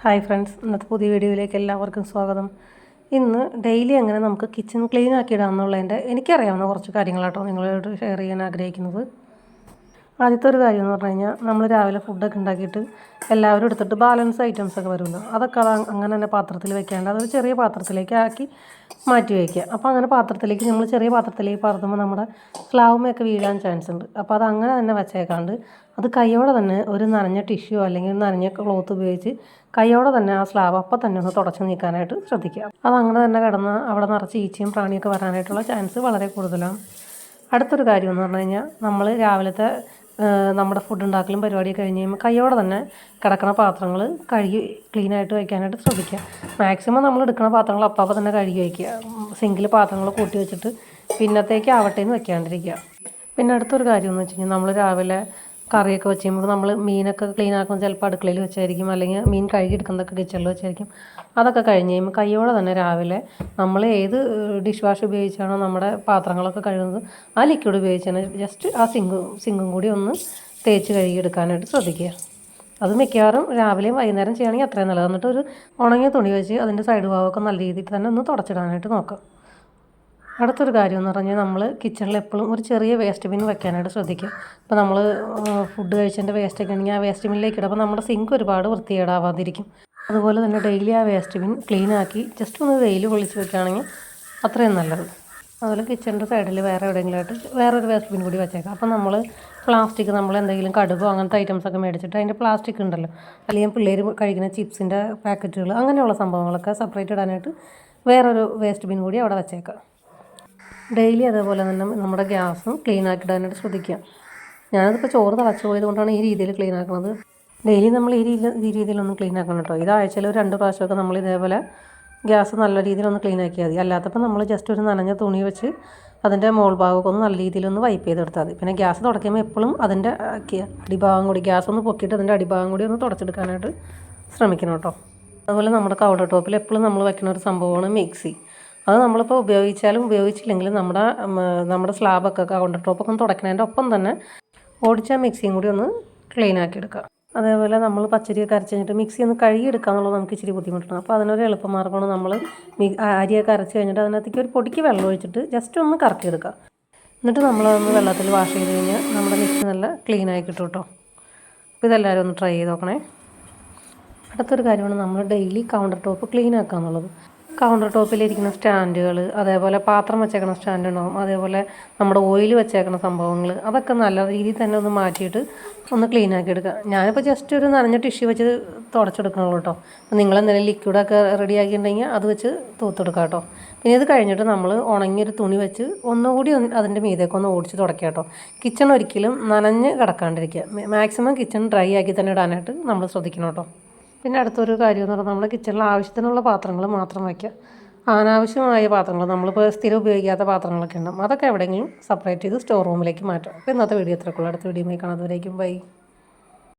Hi friends, ഇന്നത്തെ പുതിയ വീഡിയോയിലേക്ക് എല്ലാവർക്കും സ്വാഗതം. ഇന്ന് ഡെയിലി എങ്ങനെ നമുക്ക് കിച്ചൺ ക്ലീൻ ആക്കിയിടാമെന്നുള്ളതിൻ്റെ എനിക്കറിയാവുന്ന കുറച്ച് കാര്യങ്ങളാട്ടോ നിങ്ങളോട് ഷെയർ ചെയ്യാൻ ആഗ്രഹിക്കുന്നത്. ആദ്യത്തെ ഒരു കാര്യം എന്ന് പറഞ്ഞു കഴിഞ്ഞാൽ, നമ്മൾ രാവിലെ ഫുഡൊക്കെ ഉണ്ടാക്കിയിട്ട് എല്ലാവരും എടുത്തിട്ട് ബാലൻസ് ഐറ്റംസൊക്കെ വരുമല്ലോ, അതൊക്കെ അങ്ങനെ തന്നെ പാത്രത്തിൽ വെക്കാണ്ട് അതൊരു ചെറിയ പാത്രത്തിലേക്ക് ആക്കി മാറ്റി വയ്ക്കുക. അപ്പോൾ അങ്ങനെ പാത്രത്തിലേക്ക് നമ്മൾ ചെറിയ പാത്രത്തിലേക്ക് പകർത്തുമ്പോൾ നമ്മുടെ സ്ലാവുമൊക്കെ വീഴാൻ ചാൻസ് ഉണ്ട്. അപ്പോൾ അത് അങ്ങനെ തന്നെ വെച്ചേക്കാണ്ട് അത് കൈയോടെ തന്നെ ഒരു നനഞ്ഞ ടിഷ്യൂ അല്ലെങ്കിൽ നനഞ്ഞ ക്ലോത്ത് ഉപയോഗിച്ച് കൈയോടെ തന്നെ ആ സ്ലാബ് അപ്പം തന്നെ ഒന്ന് തുടച്ച് നീക്കാനായിട്ട് ശ്രദ്ധിക്കുക. അതങ്ങനെ തന്നെ കിടന്ന് അവിടെ നിറച്ച് ഈച്ചയും പ്രാണിയൊക്കെ വരാനായിട്ടുള്ള ചാൻസ് വളരെ കൂടുതലാണ്. അടുത്തൊരു കാര്യം എന്ന് പറഞ്ഞു കഴിഞ്ഞാൽ, നമ്മൾ രാവിലത്തെ നമ്മുടെ ഫുഡ് ഉണ്ടാക്കലും പരിപാടിയൊക്കെ കഴിഞ്ഞ് കഴിയുമ്പോൾ കൈയോടെ തന്നെ കിടക്കുന്ന പാത്രങ്ങൾ കഴുകി ക്ലീനായിട്ട് വയ്ക്കാനായിട്ട് ശ്രദ്ധിക്കുക. മാക്സിമം നമ്മൾ എടുക്കുന്ന പാത്രങ്ങൾ അപ്പം തന്നെ കഴുകി വയ്ക്കുക. സിങ്കിൽ പാത്രങ്ങൾ കൂട്ടി വെച്ചിട്ട് പിന്നത്തേക്ക് ആവട്ടെ എന്ന് വെക്കാണ്ടിരിക്കുക. പിന്നെ അടുത്തൊരു കാര്യം എന്ന് വെച്ച് കഴിഞ്ഞാൽ, നമ്മൾ രാവിലെ കറിയൊക്കെ വെച്ച് കഴിയുമ്പോൾ നമ്മൾ മീനൊക്കെ ക്ലീൻ ആക്കുന്നത് ചിലപ്പോൾ അടുക്കളയിൽ വെച്ചായിരിക്കും, അല്ലെങ്കിൽ മീൻ കഴുകിയെടുക്കുന്നതൊക്കെ കിച്ചണിൽ വെച്ചായിരിക്കും. അതൊക്കെ കഴിഞ്ഞ് കഴിയുമ്പോൾ കൈയോടെ തന്നെ രാവിലെ നമ്മൾ ഏത് ഡിഷ് വാഷ് ഉപയോഗിച്ചാണോ നമ്മുടെ പാത്രങ്ങളൊക്കെ കഴുകുന്നത് ആ ലിക്വിഡ് ഉപയോഗിച്ചാണ് ജസ്റ്റ് ആ സിങ്കും കൂടി ഒന്ന് തേച്ച് കഴുകിയെടുക്കാനായിട്ട് ശ്രദ്ധിക്കുക. അത് മിക്കവാറും രാവിലെയും വൈകുന്നേരം ചെയ്യുകയാണെങ്കിൽ അത്രയും നല്ലത്. എന്നിട്ട് ഒരു ഉണങ്ങിയ തുണി വെച്ച് അതിൻ്റെ സൈഡ് ഭാഗമൊക്കെ നല്ല രീതിയിൽ തന്നെ ഒന്ന് തുടച്ചിടാനായിട്ട് നോക്കാം. അടുത്തൊരു കാര്യം എന്ന് പറഞ്ഞാൽ, നമ്മൾ കിച്ചണിൽ എപ്പോഴും ഒരു ചെറിയ വേസ്റ്റ് ബിൻ വെക്കാനായിട്ട് ശ്രദ്ധിക്കുക. ഇപ്പോൾ നമ്മൾ ഫുഡ് കഴിച്ചതിൻ്റെ വേസ്റ്റൊക്കെ ആണെങ്കിൽ ആ വേസ്റ്റ് ബിന്നിലേക്ക് ഇടും. അപ്പോൾ നമ്മുടെ സിങ്ക് ഒരുപാട് വൃത്തികേടാവാതിരിക്കും. അതുപോലെ തന്നെ ഡെയിലി ആ വേസ്റ്റ് ബിൻ ക്ലീൻ ആക്കി ജസ്റ്റ് ഒന്ന് വെയിൽ കൊള്ളിച്ച് വെക്കുകയാണെങ്കിൽ അത്രയും നല്ലത്. അതുപോലെ കിച്ചണിൻ്റെ സൈഡിൽ വേറെ എവിടെയെങ്കിലുമായിട്ട് വേറൊരു വേസ്റ്റ് ബിൻ കൂടി വെച്ചേക്കാം. അപ്പോൾ നമ്മൾ പ്ലാസ്റ്റിക്, നമ്മൾ എന്തെങ്കിലും കടുകോ അങ്ങനത്തെ ഐറ്റംസൊക്കെ മേടിച്ചിട്ട് അതിൻ്റെ പ്ലാസ്റ്റിക് ഉണ്ടല്ലോ, അല്ലെങ്കിൽ പിള്ളേർ കഴിക്കുന്ന ചിപ്സിൻ്റെ പാക്കറ്റുകൾ അങ്ങനെയുള്ള സംഭവങ്ങളൊക്കെ സെപ്പറേറ്റ് ഇടാനായിട്ട് വേറൊരു വേസ്റ്റ് ബിൻ കൂടി അവിടെ വെച്ചേക്കാം. ഡെയിലി അതേപോലെ തന്നെ നമ്മുടെ ഗ്യാസും ക്ലീൻ ആക്കിയിടാനായിട്ട് ശ്രദ്ധിക്കുക. ഞാനതിപ്പോൾ ചോറ് തിളച്ച് പോയത് കൊണ്ടാണ് ഈ രീതിയിൽ ക്ലീൻ ആക്കുന്നത്. ഡെയിലി നമ്മൾ ഈ രീതിയിലൊന്നും ക്ലീൻ ആക്കണം കേട്ടോ. ഇത് ആഴ്ചയിൽ ഒരു 2 പ്രാവശ്യമൊക്കെ നമ്മൾ ഇതേപോലെ ഗ്യാസ് നല്ല രീതിയിലൊന്ന് ക്ലീൻ ആക്കിയാൽ മതി. അല്ലാത്തപ്പോൾ നമ്മൾ ജസ്റ്റ് ഒരു നനഞ്ഞ തുണി വെച്ച് അതിൻ്റെ മോൾ ഭാഗമൊക്കെ ഒന്ന് നല്ല രീതിയിലൊന്ന് വൈപ്പ് ചെയ്തെടുത്താൽ മതി. പിന്നെ ഗ്യാസ് തുടയ്ക്കുമ്പോൾ എപ്പോഴും അതിൻ്റെ അടിഭാഗം കൂടി ഗ്യാസ് ഒന്ന് പൊക്കിയിട്ട് അതിൻ്റെ അടിഭാഗം കൂടി ഒന്ന് തുടച്ചെടുക്കാനായിട്ട് ശ്രമിക്കണം കേട്ടോ. അതുപോലെ നമ്മുടെ കൗണ്ടർ ടോപ്പിൽ എപ്പോഴും നമ്മൾ വയ്ക്കുന്ന ഒരു സംഭവമാണ് മിക്സി. അത് നമ്മളിപ്പോൾ ഉപയോഗിച്ചാലും ഉപയോഗിച്ചില്ലെങ്കിലും നമ്മുടെ സ്ലാബൊക്കെ കൗണ്ടർ ടോപ്പൊക്കെ ഒന്ന് തുടയ്ക്കുന്നതിൻ്റെ ഒപ്പം തന്നെ ഓടിച്ച മിക്സിയും കൂടി ഒന്ന് ക്ലീൻ ആക്കി എടുക്കുക. അതേപോലെ നമ്മൾ പച്ചരിയൊക്കെ അരച്ച് കഴിഞ്ഞിട്ട് മിക്സി ഒന്ന് കഴുകിയെടുക്കുക എന്നുള്ളത് നമുക്ക് ഇച്ചിരി ബുദ്ധിമുട്ടാണ്. അപ്പോൾ അതിനൊരു എളുപ്പമാർഗ്ഗമാണ് നമ്മൾ അരിയൊക്കെ അരച്ച് കഴിഞ്ഞിട്ട് അതിനകത്തേക്ക് ഒരു പൊടിക്ക് വെള്ളം ഒഴിച്ചിട്ട് ജസ്റ്റ് ഒന്ന് കറക്കിയെടുക്കുക. എന്നിട്ട് നമ്മളതൊന്ന് വെള്ളത്തിൽ വാഷ് ചെയ്ത് കഴിഞ്ഞാൽ നമ്മുടെ മിക്സി നല്ല ക്ലീനായി കിട്ടും കേട്ടോ. അപ്പോൾ ഇതെല്ലാവരും ഒന്ന് ട്രൈ ചെയ്ത് നോക്കണേ. അടുത്തൊരു കാര്യമാണ് നമ്മൾ ഡെയിലി കൗണ്ടർ ടോപ്പ് ക്ലീൻ ആക്കുക എന്നുള്ളത്. കൗണ്ടർ ടോപ്പിലിരിക്കുന്ന സ്റ്റാൻഡുകൾ, അതേപോലെ പാത്രം വെച്ചേക്കുന്ന സ്റ്റാൻഡ് ഉണ്ടാവും, അതേപോലെ നമ്മുടെ ഓയിൽ വെച്ചേക്കുന്ന സംഭവങ്ങൾ, അതൊക്കെ നല്ല രീതിയിൽ തന്നെ ഒന്ന് മാറ്റിയിട്ട് ഒന്ന് ക്ലീൻ ആക്കി എടുക്കുക. ഞാനിപ്പോൾ ജസ്റ്റ് ഒരു നനഞ്ഞ ടിഷ്യൂ വെച്ച് തുടച്ചെടുക്കണുള്ളൂ കേട്ടോ. അപ്പോൾ നിങ്ങളെന്തെങ്കിലും ലിക്വിഡൊക്കെ റെഡി ആക്കിയിട്ടുണ്ടെങ്കിൽ അത് വെച്ച് തൂത്തെടുക്കുക കേട്ടോ. പിന്നെ ഇത് കഴിഞ്ഞിട്ട് നമ്മൾ ഉണങ്ങിയൊരു തുണി വെച്ച് ഒന്നുകൂടി അതിൻ്റെ മീതേക്ക് ഒന്ന് ഓടിച്ച് തുടയ്ക്കുക കേട്ടോ. കിച്ചൺ ഒരിക്കലും നനഞ്ഞ് കിടക്കാണ്ടിരിക്കുക. മാക്സിമം കിച്ചൺ ഡ്രൈ ആക്കി തന്നെ ഇടാനായിട്ട് നമ്മൾ ശ്രദ്ധിക്കണം കേട്ടോ. പിന്നെ അടുത്തൊരു കാര്യം എന്ന് പറഞ്ഞാൽ, നമ്മുടെ കിച്ചണിൽ ആവശ്യത്തിനുള്ള പാത്രങ്ങൾ മാത്രം വയ്ക്കുക. അനാവശ്യമായ പാത്രങ്ങൾ, നമ്മളിപ്പോൾ സ്ഥിരം ഉപയോഗിക്കാത്ത പാത്രങ്ങളൊക്കെ ഉണ്ടാകും, അതൊക്കെ എവിടെയെങ്കിലും സെപ്പറേറ്റ് ചെയ്ത് സ്റ്റോർ റൂമിലേക്ക് മാറ്റാം. അപ്പോൾ ഇന്നത്തെ വീഡിയോ എത്രക്കുള്ള അടുത്ത വീഡിയോയുമായി കാണാത്തവരേക്കും ബൈ.